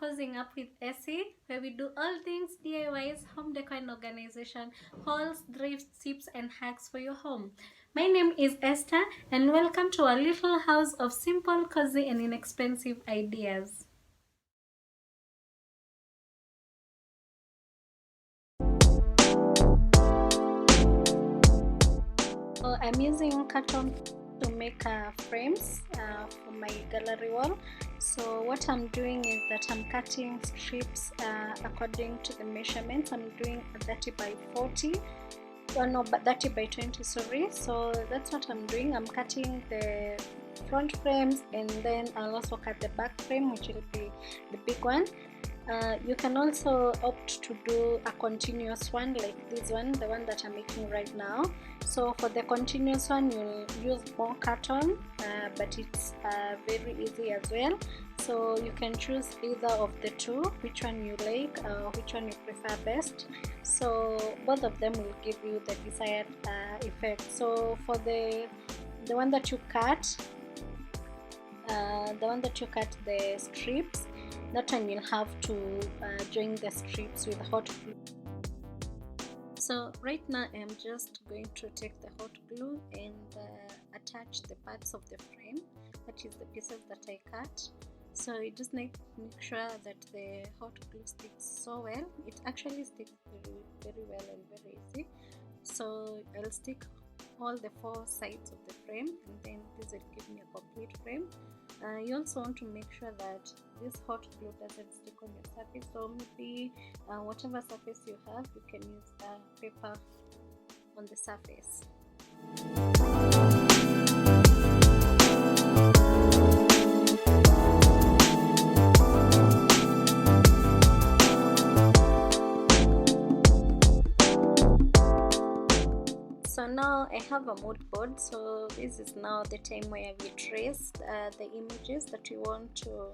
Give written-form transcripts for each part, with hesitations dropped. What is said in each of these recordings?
Cosying Up with Essy, where we do all things DIYs, home decor and organization, hauls, drifts, tips, and hacks for your home. My name is Esther, and welcome to our little house of simple, cozy, and inexpensive ideas. So I'm using Carton to make frames for my gallery wall. So what I'm doing is that I'm cutting strips according to the measurements. I'm doing a 30 by 40. Oh no, but 30 by 20, sorry. So that's what I'm doing. I'm cutting the front frames, and then I'll also cut the back frame, which will be the big one. You can also opt to do a continuous one like this one, the one that I'm making right now. So for the continuous one, you'll use more carton, but it's very easy as well. So you can choose either of the two, which one you like, which one you prefer best. So both of them will give you the desired effect. So for the one that you cut, the strips, that one you'll have to join the strips with hot glue. So right now I'm just going to take the hot glue and attach the parts of the frame, that is the pieces that I cut. So you just make sure that the hot glue sticks so well. It actually sticks very well and very easy. So I'll stick all the four sides of the frame, and then this will give me a complete frame. You also want to make sure that this hot glue doesn't stick on your surface, so maybe whatever surface you have, you can use paper on the surface. So now I have a mood board, so this is now the time where we trace the images that we want to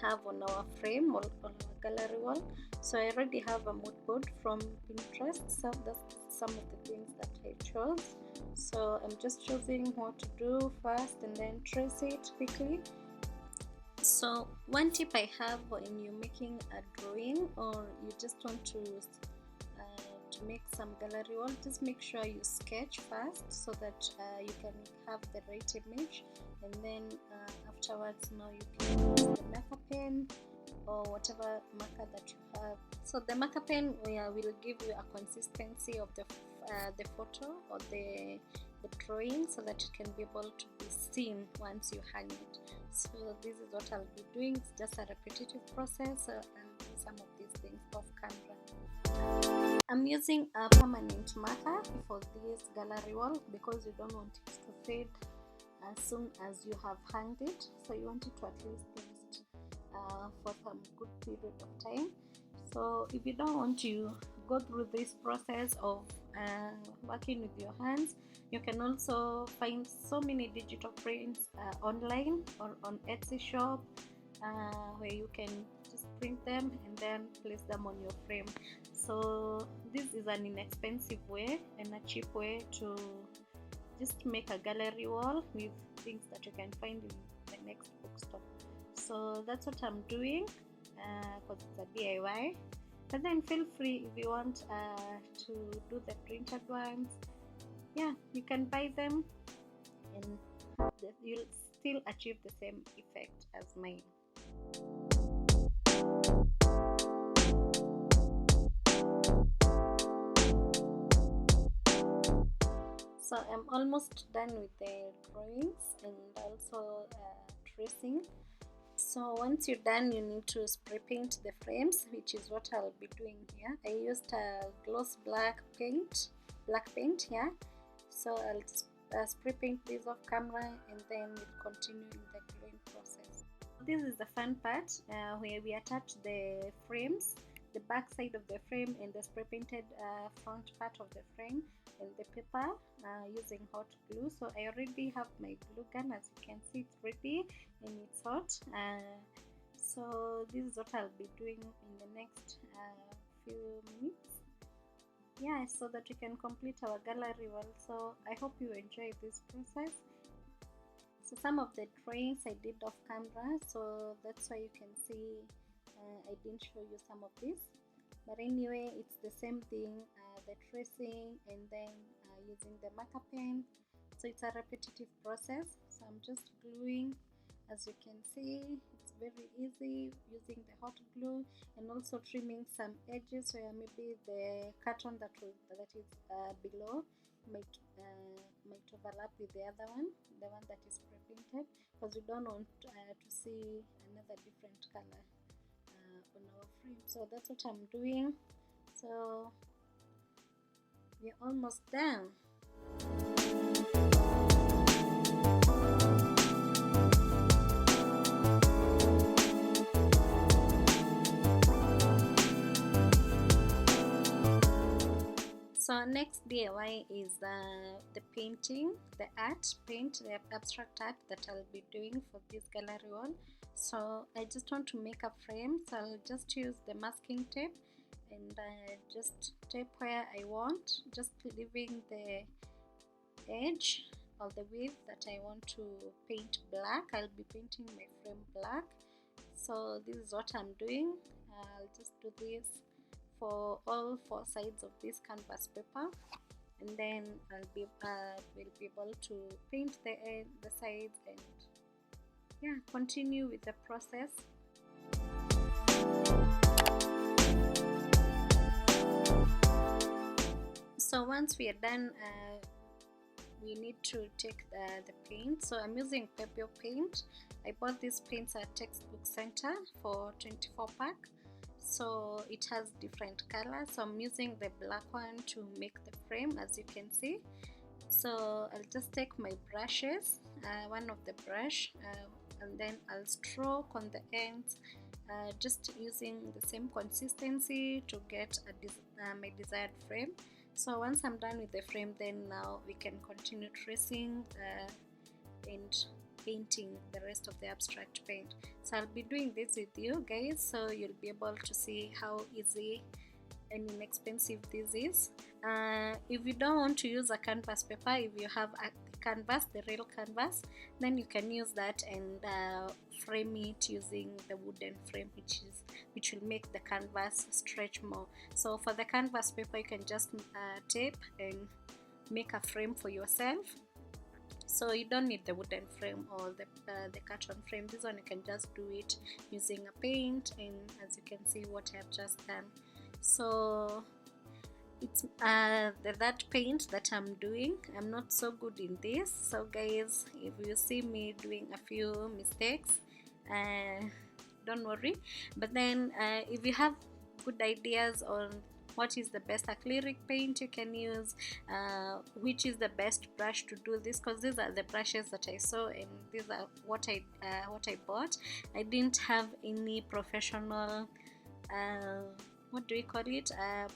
have on our frame or on our gallery wall. So I already have a mood board from Pinterest, so that's some of the things that I chose. So I'm just choosing what to do first and then trace it quickly. So one tip I have when you're making a drawing, or you just want to make some gallery wall, just make sure you sketch first so that you can have the right image, and then afterwards now you can use the marker pen or whatever marker that you have. So the marker pen will give you a consistency of the photo or the drawing, so that it can be able to be seen once you hang it. So this is what I'll be doing. It's just a repetitive process, and do some of these things off camera. I'm using a permanent marker for this gallery wall because you don't want it to fade as soon as you have hung it. So you want it to at least last for some good period of time. So if you don't want to go through this process of working with your hands, you can also find so many digital prints online or on Etsy shop, where you can just print them and then place them on your frame. So this is an inexpensive way and a cheap way to just make a gallery wall with things that you can find in the next bookstore. So that's what I'm doing because it's a DIY. But then feel free if you want to do the printed ones. Yeah, you can buy them and you'll still achieve the same effect as mine. So I'm almost done with the drawings and also tracing. So once you're done, you need to spray paint the frames, which is what I'll be doing here. I used gloss black paint here. So I'll just spray paint this off camera, and then we'll continue in the gluing process. This is the fun part where we attach the frames, the back side of the frame and the spray painted front part of the frame, and the paper using hot glue. So I already have my glue gun, as you can see it's ready and it's hot. So this is what I'll be doing in the next few minutes. Yeah, so that we can complete our gallery wall. So I hope you enjoy this process. So some of the drawings I did off camera, so that's why you can see I didn't show you some of this, but anyway, it's the same thing, the tracing and then using the marker pen. So it's a repetitive process. So I'm just gluing. As you can see, it's very easy using the hot glue, and also trimming some edges where maybe the carton that is below might overlap with the other one, the one that is pre-painted, because we don't want to see another different color on our frame. So that's what I'm doing. So we're almost done. So next DIY is the painting, the art paint, the abstract art that I'll be doing for this gallery wall. So I just want to make a frame, so I'll just use the masking tape and just tape where I want, just leaving the edge or the width that I want to paint black. I'll be painting my frame black. So this is what I'm doing. I'll just do this for all 4 sides of this canvas paper, and then will be able to paint the sides and yeah, continue with the process. So once we are done, we need to take the paint. So I'm using Pebble paint. I bought this paints at Textbook Center for 24 pack. So it has different colors. So I'm using the black one to make the frame, as you can see. So I'll just take my brushes, one of the brush, and then I'll stroke on the ends, just using the same consistency to get my desired frame. So once I'm done with the frame, then now we can continue tracing and painting the rest of the abstract paint. So I'll be doing this with you guys, so you'll be able to see how easy and inexpensive this is. If you don't want to use a canvas paper, if you have a canvas, the real canvas, then you can use that and frame it using the wooden frame, which will make the canvas stretch more. So for the canvas paper, you can just tape and make a frame for yourself. So you don't need the wooden frame or the carton frame. This one you can just do it using a paint, and as you can see what I have just done. So it's that paint that I'm doing. I'm not so good in this, so guys, if you see me doing a few mistakes, don't worry. But then if you have good ideas on what is the best acrylic paint you can use, which is the best brush to do this, because these are the brushes that I saw and these are what I bought. I didn't have any professional what do we call it,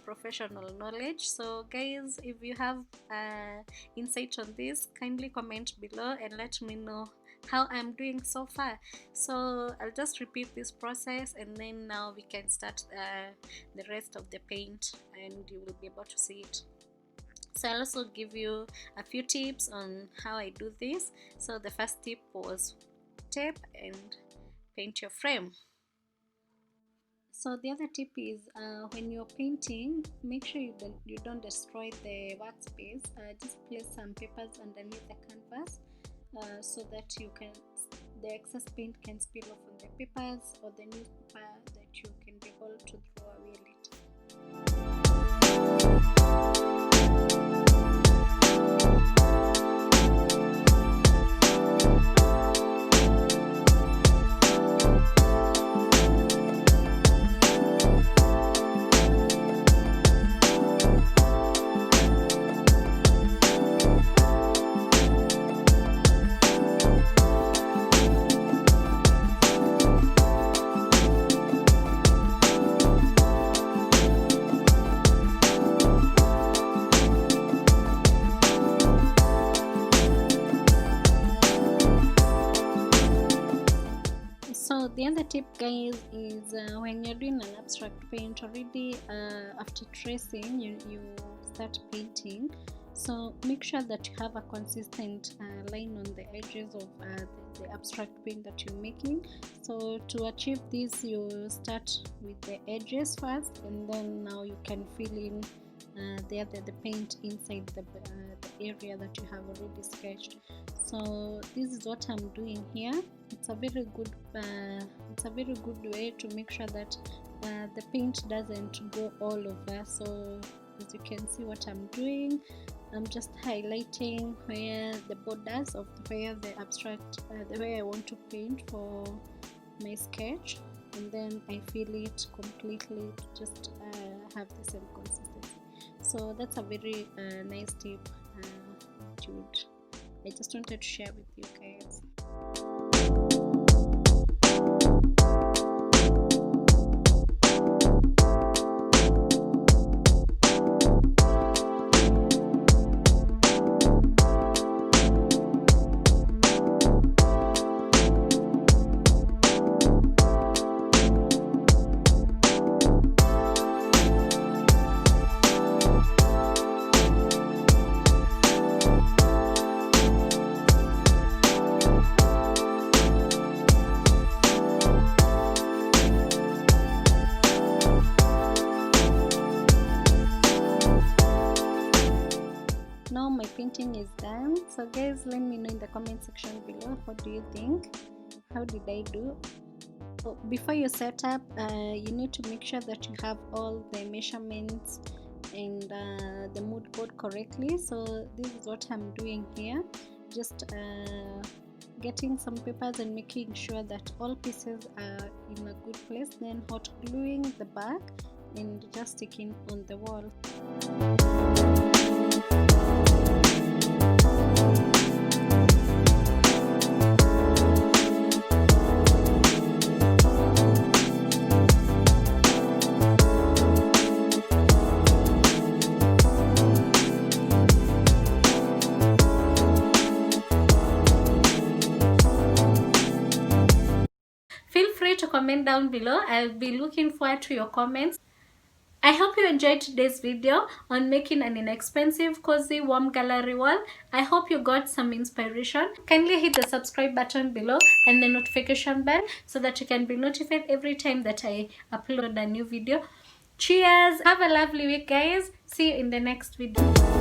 professional knowledge. So guys, if you have insight on this, kindly comment below and let me know how I'm doing so far. So I'll just repeat this process, and then now we can start the rest of the paint, and you will be able to see it. So I'll also give you a few tips on how I do this. So the first tip was tape and paint your frame. So the other tip is when you're painting, make sure you don't destroy the workspace. Just place some papers underneath the canvas so that the excess paint can spill off on the papers or the newspaper, that you can be able to throw away later. So the other tip, guys, is when you're doing an abstract paint already, after tracing you start painting. So make sure that you have a consistent line on the edges of the abstract paint that you're making. So to achieve this, you start with the edges first, and then now you can fill in the paint inside the area that you have already sketched. So this is what I'm doing here. It's a very good way to make sure that the paint doesn't go all over. So as you can see what I'm doing, I'm just highlighting where the borders of where the abstract the way I want to paint for my sketch, and then I fill it completely to just have the same consistency. So that's a very nice tip I just wanted to share with you guys. Now my painting is done. So guys, let me know in the comment section below, what do you think? How did I do? So before you set up, you need to make sure that you have all the measurements and the mood board correctly. So this is what I'm doing here, just getting some papers and making sure that all pieces are in a good place, then hot gluing the back and just sticking on the wall. Feel free to comment down below. I'll be looking forward to your comments. I hope you enjoyed today's video on making an inexpensive, cozy, warm gallery wall. I hope you got some inspiration. Kindly hit the subscribe button below and the notification bell so that you can be notified every time that I upload a new video. Cheers! Have a lovely week, guys. See you in the next video.